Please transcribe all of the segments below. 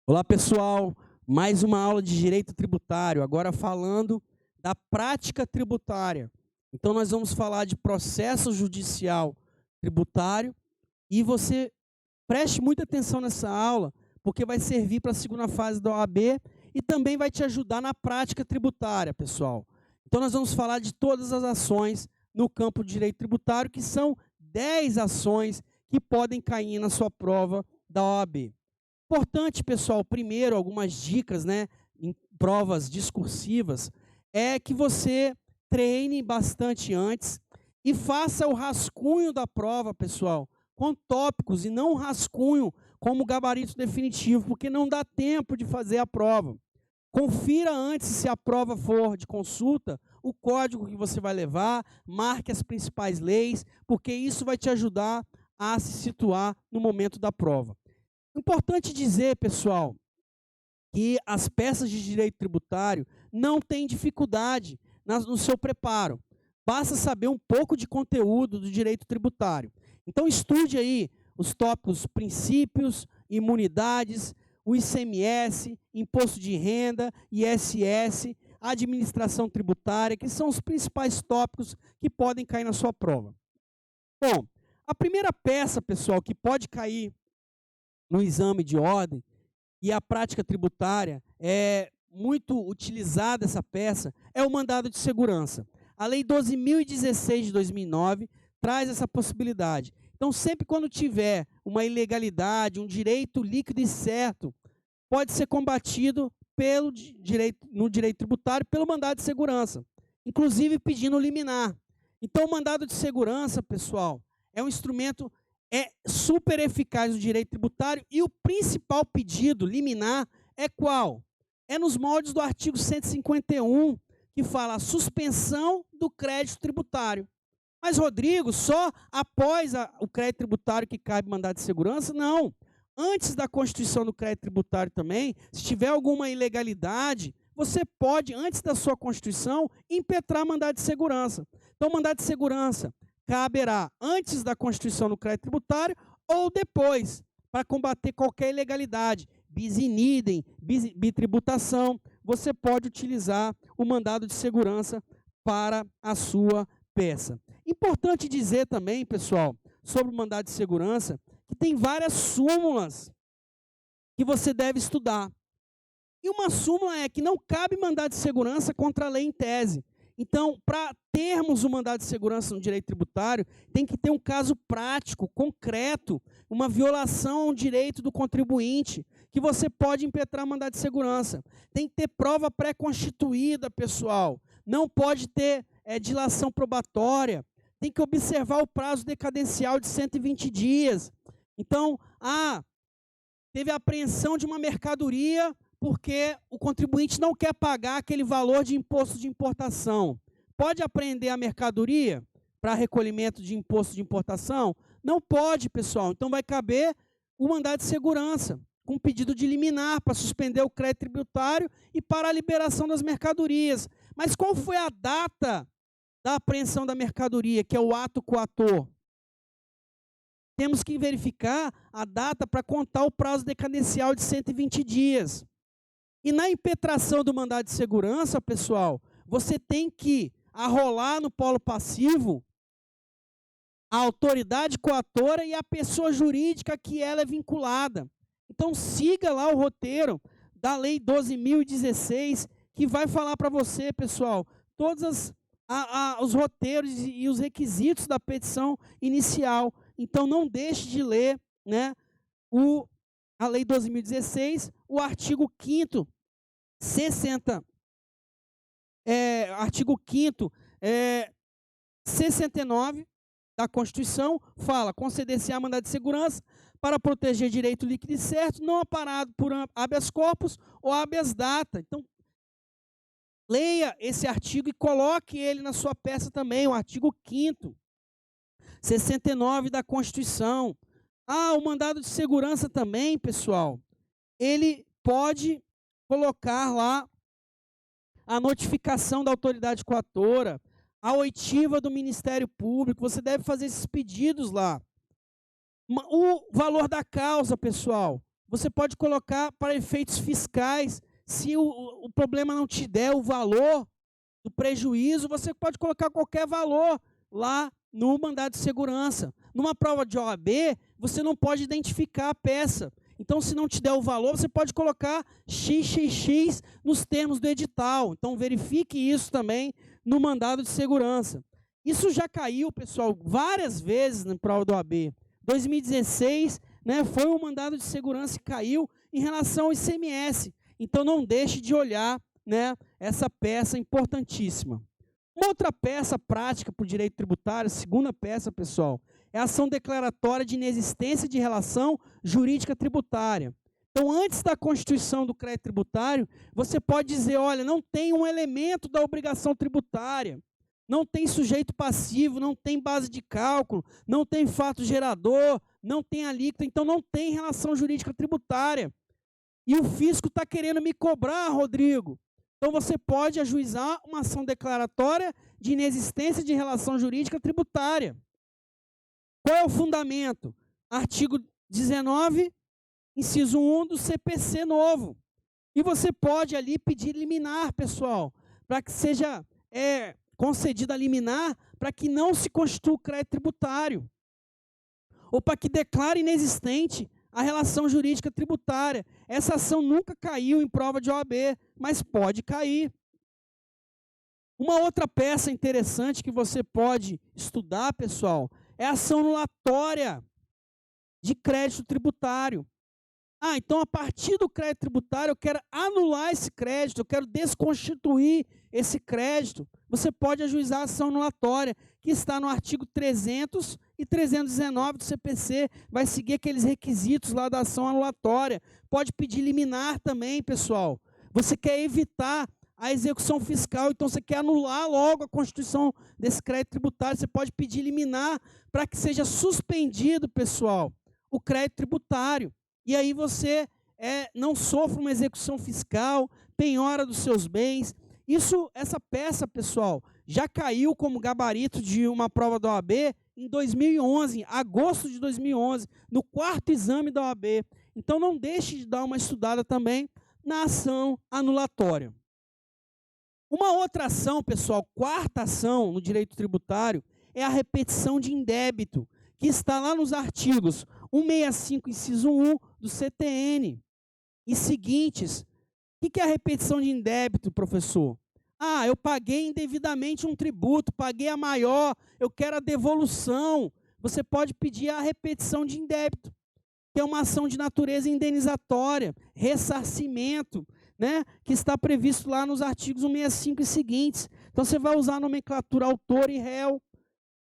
Olá, pessoal. Mais uma aula de direito tributário, agora falando da prática tributária. Então, nós vamos falar de processo judicial tributário e você preste muita atenção nessa aula, porque vai servir para a segunda fase da OAB e também vai te ajudar na prática tributária, pessoal. Então, nós vamos falar de todas as ações no campo de direito tributário, que são 10 ações que podem cair na sua prova da OAB. Importante, pessoal, primeiro, algumas dicas, né, em provas discursivas, é que você treine bastante antes e faça o rascunho da prova, pessoal, com tópicos e não um rascunho como gabarito definitivo, porque não dá tempo de fazer a prova. Confira antes, se a prova for de consulta, o código que você vai levar, marque as principais leis, porque isso vai te ajudar a se situar no momento da prova. Importante dizer, pessoal, que as peças de direito tributário não têm dificuldade no seu preparo. Basta saber um pouco de conteúdo do direito tributário. Então, estude aí os tópicos princípios, imunidades, o ICMS, imposto de renda, ISS, administração tributária, que são os principais tópicos que podem cair na sua prova. Bom, a primeira peça, pessoal, que pode cair no exame de ordem, e a prática tributária é muito utilizada essa peça, é o mandado de segurança. A Lei 12.016 de 2009 traz essa possibilidade. Então, sempre quando tiver uma ilegalidade, um direito líquido e certo, pode ser combatido no direito tributário pelo mandado de segurança, inclusive pedindo liminar. Então, o mandado de segurança, pessoal, é um instrumento super eficaz no direito tributário e o principal pedido liminar é qual? É nos moldes do artigo 151, que fala a suspensão do crédito tributário. Mas, Rodrigo, só após o crédito tributário que cabe mandado de segurança? Não. Antes da constituição do crédito tributário também, se tiver alguma ilegalidade, você pode, antes da sua constituição, impetrar mandado de segurança. Então, mandado de segurança caberá antes da constituição do crédito tributário ou depois, para combater qualquer ilegalidade, bis in idem, bitributação, você pode utilizar o mandado de segurança para a sua peça. Importante dizer também, pessoal, sobre o mandado de segurança, que tem várias súmulas que você deve estudar. E uma súmula é que não cabe mandado de segurança contra a lei em tese. Então, para termos o mandado de segurança no direito tributário, tem que ter um caso prático, concreto, uma violação ao direito do contribuinte, que você pode impetrar mandado de segurança. Tem que ter prova pré-constituída, pessoal. Não pode ter dilação probatória. Tem que observar o prazo decadencial de 120 dias. Então, teve a apreensão de uma mercadoria porque o contribuinte não quer pagar aquele valor de imposto de importação. Pode apreender a mercadoria para recolhimento de imposto de importação? Não pode, pessoal. Então, vai caber o mandado de segurança, com pedido de liminar para suspender o crédito tributário e para a liberação das mercadorias. Mas qual foi a data da apreensão da mercadoria, que é o ato coator? Temos que verificar a data para contar o prazo decadencial de 120 dias. E na impetração do mandado de segurança, pessoal, você tem que arrolar no polo passivo a autoridade coatora e a pessoa jurídica que ela é vinculada. Então, siga lá o roteiro da Lei 12.016, que vai falar para você, pessoal, todos os roteiros e os requisitos da petição inicial. Então, não deixe de ler, né, a Lei 12.016, o artigo 5º, artigo 5º, 69 da Constituição, fala: conceder-se-á mandado de segurança para proteger direito líquido e certo, não amparado por habeas corpus ou habeas data. Então, leia esse artigo e coloque ele na sua peça também, o artigo 5º, 69 da Constituição. O mandado de segurança também, pessoal, ele pode colocar lá a notificação da autoridade coatora, a oitiva do Ministério Público, você deve fazer esses pedidos lá. O valor da causa, pessoal, Você pode colocar para efeitos fiscais. Se o problema não te der o valor do prejuízo, você pode colocar qualquer valor lá no mandado de segurança. Numa prova de OAB, você não pode identificar a peça. Então, se não te der o valor, você pode colocar XXX nos termos do edital. Então, verifique isso também no mandado de segurança. Isso já caiu, pessoal, várias vezes na prova do OAB. 2016, né, foi um mandado de segurança que caiu em relação ao ICMS. Então, não deixe de olhar, né, essa peça importantíssima. Uma outra peça prática para o direito tributário, segunda peça, pessoal, é a ação declaratória de inexistência de relação jurídica tributária. Então, antes da constituição do crédito tributário, você pode dizer, olha, não tem um elemento da obrigação tributária, não tem sujeito passivo, não tem base de cálculo, não tem fato gerador, não tem alíquota, então não tem relação jurídica tributária. E o fisco está querendo me cobrar, Rodrigo. Então, você pode ajuizar uma ação declaratória de inexistência de relação jurídica tributária. Qual é o fundamento? Artigo 19, inciso 1 do CPC novo. E você pode ali pedir liminar, pessoal, para que seja concedida a liminar, para que não se constitua o crédito tributário. Ou para que declare inexistente a relação jurídica tributária. Essa ação nunca caiu em prova de OAB, mas pode cair. Uma outra peça interessante que você pode estudar, pessoal, é a ação anulatória de crédito tributário. Então, a partir do crédito tributário, eu quero anular esse crédito, eu quero desconstituir esse crédito. Você pode ajuizar a ação anulatória, que está no artigo 300 e 319 do CPC, vai seguir aqueles requisitos lá da ação anulatória. Pode pedir liminar também, pessoal. Você quer evitar a execução fiscal, então você quer anular logo a constituição desse crédito tributário, você pode pedir liminar para que seja suspendido, pessoal, o crédito tributário. E aí você não sofre uma execução fiscal, penhora dos seus bens. Essa peça, pessoal, já caiu como gabarito de uma prova da OAB em 2011, agosto de 2011, no 4º exame da OAB. Então, não deixe de dar uma estudada também na ação anulatória. Uma outra ação, pessoal, quarta ação no direito tributário, é a repetição de indébito, que está lá nos artigos 165, inciso 1 do CTN e seguintes. O que é a repetição de indébito, professor? Eu paguei indevidamente um tributo, paguei a maior, eu quero a devolução. Você pode pedir a repetição de indébito, que é uma ação de natureza indenizatória, ressarcimento, né, que está previsto lá nos artigos 165 e seguintes. Então, você vai usar a nomenclatura autor e réu.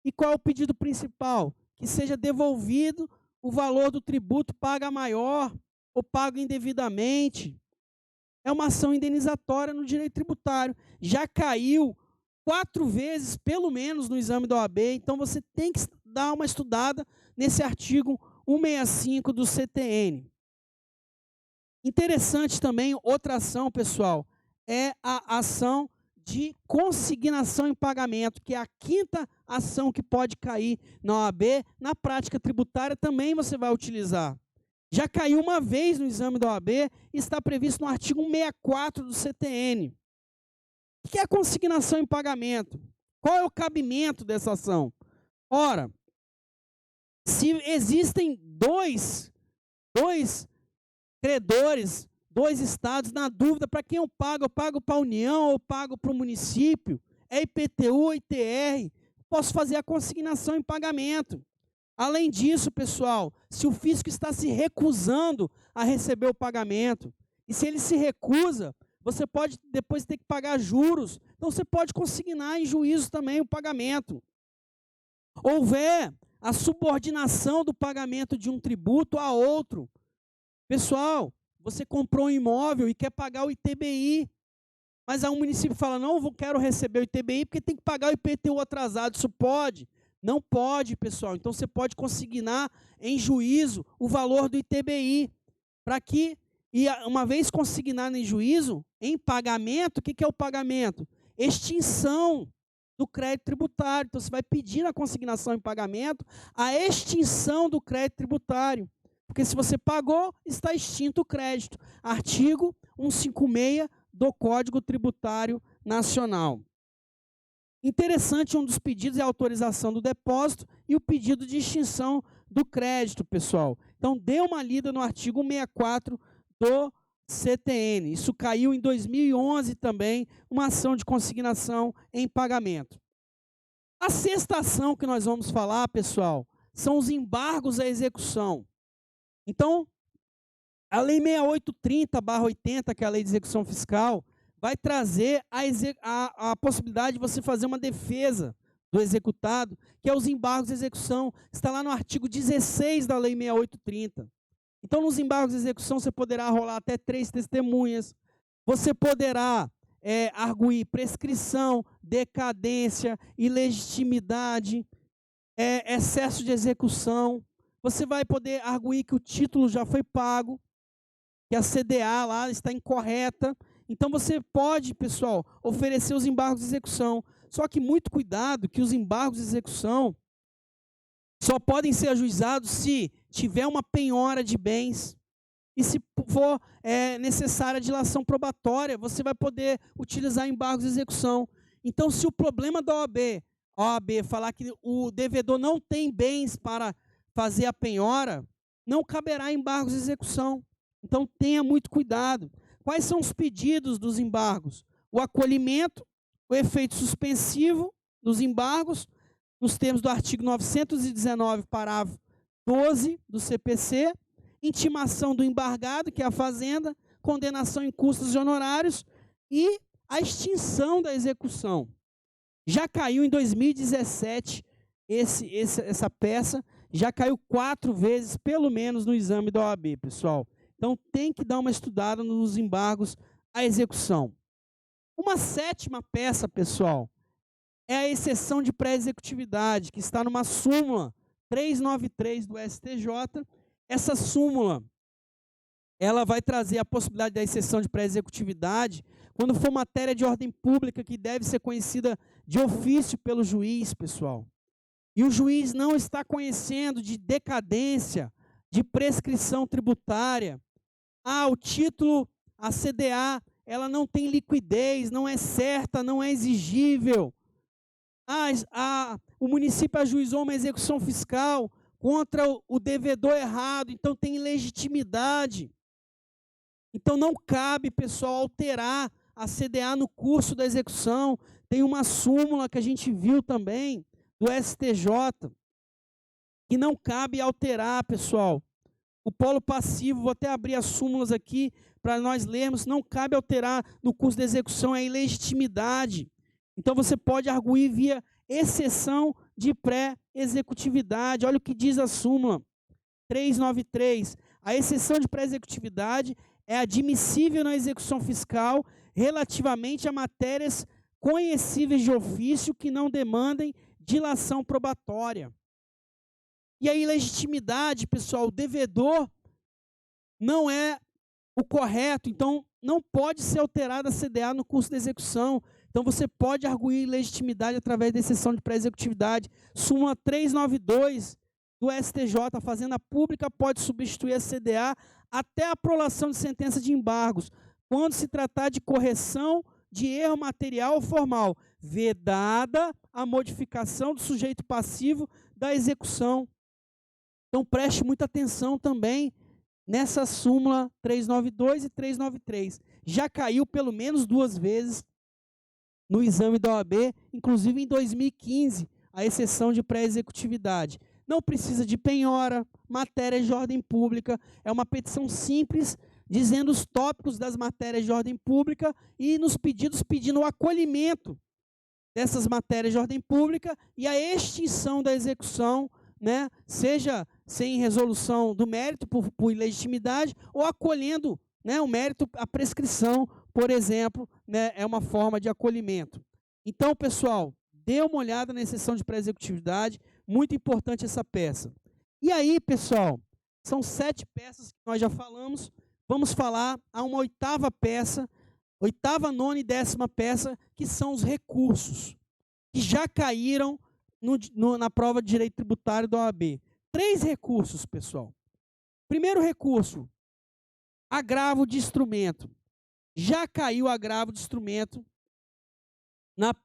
E qual é o pedido principal? Que seja devolvido o valor do tributo pago a maior ou pago indevidamente. É uma ação indenizatória no direito tributário. Já caiu 4 vezes, pelo menos, no exame da OAB. Então, você tem que dar uma estudada nesse artigo 165 do CTN. Interessante também, outra ação, pessoal, é a ação de consignação em pagamento, que é a 5ª ação que pode cair na OAB. Na prática tributária também você vai utilizar. Já caiu uma vez no exame da OAB e está previsto no artigo 164 do CTN. O que é a consignação em pagamento? Qual é o cabimento dessa ação? Ora, se existem dois credores, 2 estados na dúvida para quem eu pago para a União ou pago para o município, é IPTU ou ITR, posso fazer a consignação em pagamento. Além disso, pessoal, se o fisco está se recusando a receber o pagamento, e se ele se recusa, você pode depois ter que pagar juros, então você pode consignar em juízo também o pagamento. Houver a subordinação do pagamento de um tributo a outro. Pessoal, você comprou um imóvel e quer pagar o ITBI, mas aí o município fala, não quero receber o ITBI porque tem que pagar o IPTU atrasado. Isso pode? Não pode, pessoal. Então, você pode consignar em juízo o valor do ITBI, para que, e uma vez consignado em juízo, em pagamento, o que é o pagamento? Extinção do crédito tributário. Então, você vai pedir na consignação em pagamento a extinção do crédito tributário. Porque se você pagou, está extinto o crédito. Artigo 156 do Código Tributário Nacional. Interessante, um dos pedidos é a autorização do depósito e o pedido de extinção do crédito, pessoal. Então, dê uma lida no artigo 164 do CTN. Isso caiu em 2011 também, uma ação de consignação em pagamento. A sexta ação que nós vamos falar, pessoal, são os embargos à execução. Então, a Lei 6830/80, que é a Lei de Execução Fiscal, vai trazer a possibilidade de você fazer uma defesa do executado, que é os embargos de execução. Está lá no artigo 16 da Lei 6830. Então, nos embargos de execução, você poderá arrolar até 3 testemunhas. Você poderá arguir prescrição, decadência, ilegitimidade, excesso de execução. Você vai poder arguir que o título já foi pago, que a CDA lá está incorreta. Então, você pode, pessoal, oferecer os embargos de execução. Só que muito cuidado, que os embargos de execução só podem ser ajuizados se tiver uma penhora de bens e se for necessária a dilação probatória, você vai poder utilizar embargos de execução. Então, se o problema da OAB falar que o devedor não tem bens para fazer a penhora, não caberá embargos de execução. Então, tenha muito cuidado. Quais são os pedidos dos embargos? O acolhimento, o efeito suspensivo dos embargos, nos termos do artigo 919, parágrafo 12 do CPC, intimação do embargado, que é a fazenda, condenação em custos e honorários e a extinção da execução. Já caiu em 2017 essa peça, já caiu 4 vezes, pelo menos, no exame da OAB, pessoal. Então, tem que dar uma estudada nos embargos à execução. Uma sétima peça, pessoal, é a exceção de pré-executividade, que está numa súmula 393 do STJ. Essa súmula, ela vai trazer a possibilidade da exceção de pré-executividade quando for matéria de ordem pública que deve ser conhecida de ofício pelo juiz, pessoal. E o juiz não está conhecendo de decadência, de prescrição tributária. O título, a CDA, ela não tem liquidez, não é certa, não é exigível. O município ajuizou uma execução fiscal contra o devedor errado, então tem ilegitimidade. Então não cabe, pessoal, alterar a CDA no curso da execução. Tem uma súmula que a gente viu também, do STJ, que não cabe alterar, pessoal. O polo passivo, vou até abrir as súmulas aqui para nós lermos, não cabe alterar no curso da execução, é ilegitimidade. Então você pode arguir via exceção de pré-executividade. Olha o que diz a súmula 393. A exceção de pré-executividade é admissível na execução fiscal relativamente a matérias conhecíveis de ofício que não demandem dilação probatória. E a ilegitimidade, pessoal, o devedor não é o correto, então não pode ser alterada a CDA no curso da execução. Então você pode arguir ilegitimidade através da exceção de pré-executividade. Súmula 392 do STJ, a Fazenda Pública pode substituir a CDA até a aprovação de sentença de embargos, quando se tratar de correção de erro material ou formal, vedada a modificação do sujeito passivo da execução. Então preste muita atenção também nessa súmula 392 e 393. Já caiu pelo menos 2 vezes no exame da OAB, inclusive em 2015, a exceção de pré-executividade. Não precisa de penhora, matérias de ordem pública, é uma petição simples, dizendo os tópicos das matérias de ordem pública e nos pedidos pedindo o acolhimento dessas matérias de ordem pública e a extinção da execução, né, seja sem resolução do mérito por ilegitimidade ou acolhendo, né, o mérito, a prescrição, por exemplo, né, é uma forma de acolhimento. Então, pessoal, dê uma olhada na exceção de pré-executividade, muito importante essa peça. E aí, pessoal, são 7 peças que nós já falamos, vamos falar a uma 8ª peça, 8ª, 9ª e 10ª peça, que são os recursos, que já caíram na prova de direito tributário da OAB. 3 recursos, pessoal. Primeiro recurso, agravo de instrumento. Já caiu agravo de instrumento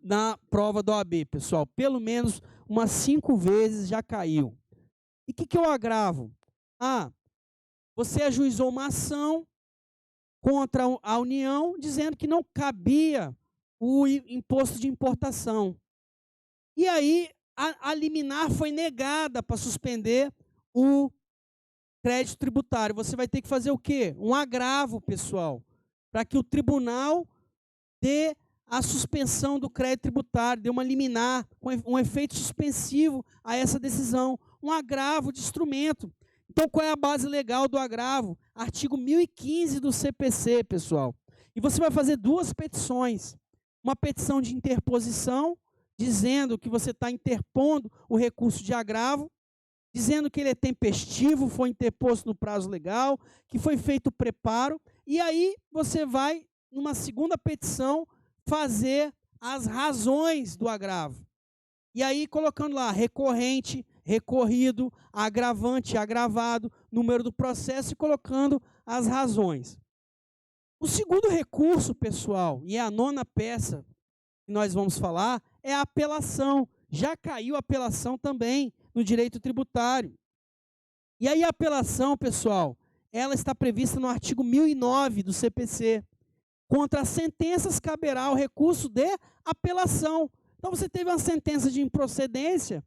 na prova da OAB, pessoal. Pelo menos umas 5 vezes já caiu. E o que é o agravo? Você ajuizou uma ação contra a União, dizendo que não cabia o imposto de importação. E aí, a liminar foi negada para suspender o crédito tributário. Você vai ter que fazer o quê? Um agravo, pessoal, para que o tribunal dê a suspensão do crédito tributário, dê uma liminar, um efeito suspensivo a essa decisão, um agravo de instrumento. Então, qual é a base legal do agravo? Artigo 1015 do CPC, pessoal. E você vai fazer 2 petições. Uma petição de interposição, dizendo que você está interpondo o recurso de agravo, dizendo que ele é tempestivo, foi interposto no prazo legal, que foi feito o preparo, e aí você vai, numa segunda petição, fazer as razões do agravo. E aí, colocando lá, recorrente, recorrido, agravante, agravado, número do processo e colocando as razões. O segundo recurso, pessoal, e é a 9ª peça que nós vamos falar, é a apelação. Já caiu a apelação também no direito tributário. E aí a apelação, pessoal, ela está prevista no artigo 1009 do CPC. Contra as sentenças caberá o recurso de apelação. Então você teve uma sentença de improcedência,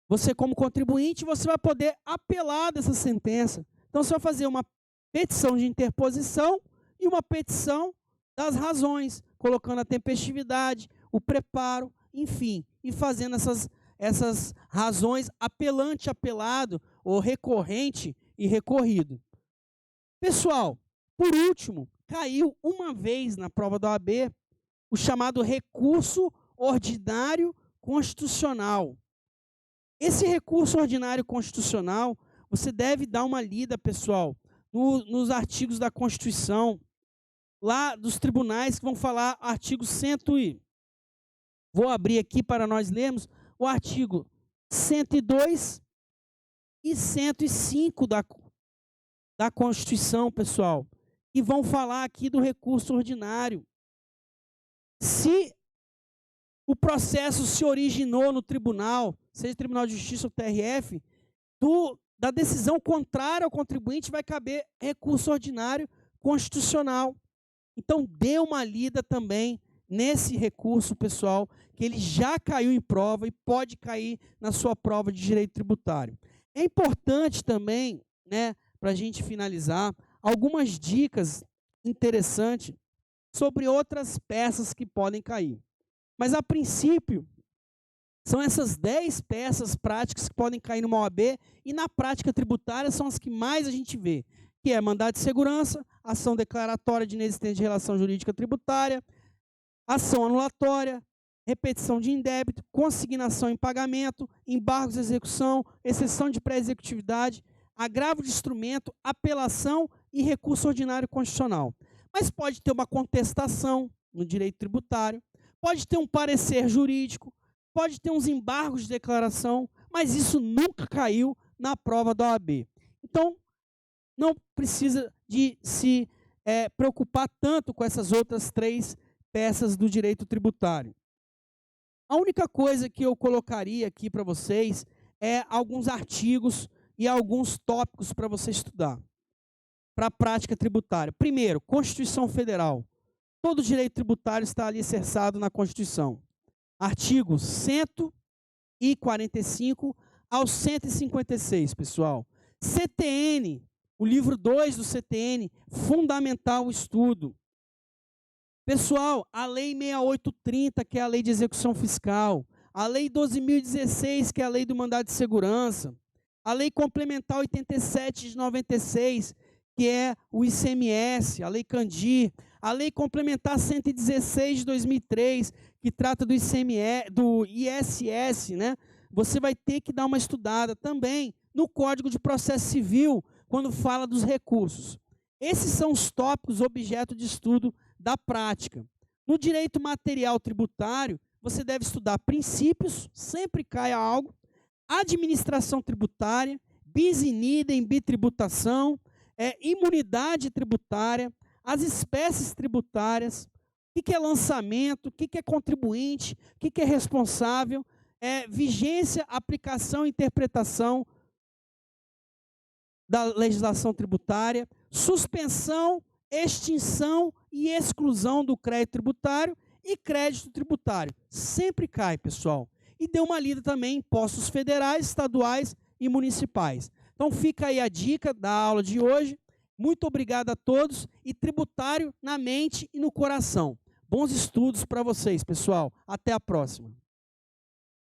você como contribuinte, você vai poder apelar dessa sentença. Então você vai fazer uma petição de interposição e uma petição das razões, colocando a tempestividade, o preparo, enfim, e fazendo essas razões apelante, apelado, ou recorrente e recorrido. Pessoal, por último, caiu uma vez na prova da OAB o chamado recurso ordinário constitucional. Esse recurso ordinário constitucional, você deve dar uma lida, pessoal, nos artigos da Constituição, lá dos tribunais que vão falar artigo 100 e... Vou abrir aqui para nós lermos o artigo 102 e 105 da Constituição, pessoal, e vão falar aqui do recurso ordinário. Se o processo se originou no tribunal, seja Tribunal de Justiça ou TRF, da decisão contrária ao contribuinte vai caber recurso ordinário constitucional. Então, dê uma lida também nesse recurso, pessoal, que ele já caiu em prova e pode cair na sua prova de direito tributário. É importante também, né, para a gente finalizar, algumas dicas interessantes sobre outras peças que podem cair. Mas, a princípio, são essas 10 peças práticas que podem cair numa OAB e na prática tributária são as que mais a gente vê, que é mandado de segurança, ação declaratória de inexistência de relação jurídica tributária, ação anulatória, repetição de indébito, consignação em pagamento, embargos de execução, exceção de pré-executividade, agravo de instrumento, apelação e recurso ordinário constitucional. Mas pode ter uma contestação no direito tributário, pode ter um parecer jurídico, pode ter uns embargos de declaração, mas isso nunca caiu na prova da OAB. Então, não precisa de se preocupar tanto com essas outras 3 peças do direito tributário. A única coisa que eu colocaria aqui para vocês é alguns artigos e alguns tópicos para você estudar, para a prática tributária. Primeiro, Constituição Federal. Todo direito tributário está alicerçado na Constituição. Artigos 145 ao 156, pessoal. CTN, o livro 2 do CTN, fundamental o estudo. Pessoal, a Lei 6830, que é a Lei de Execução Fiscal, a Lei 12.016, que é a Lei do Mandado de Segurança, a Lei Complementar 87 de 96, que é o ICMS, a Lei Candir, a Lei Complementar 116 de 2003, que trata do ICMS, do ISS, né? Você vai ter que dar uma estudada também no Código de Processo Civil, quando fala dos recursos. Esses são os tópicos objeto de estudo da prática. No direito material tributário, você deve estudar princípios, sempre cai algo, administração tributária, bis in idem, bitributação, imunidade tributária, as espécies tributárias, o que é lançamento, o que é contribuinte, o que é responsável, vigência, aplicação e interpretação da legislação tributária, suspensão, extinção e exclusão do crédito tributário e crédito tributário. Sempre cai, pessoal. E dê uma lida também em impostos federais, estaduais e municipais. Então fica aí a dica da aula de hoje. Muito obrigado a todos e tributário na mente e no coração. Bons estudos para vocês, pessoal. Até a próxima.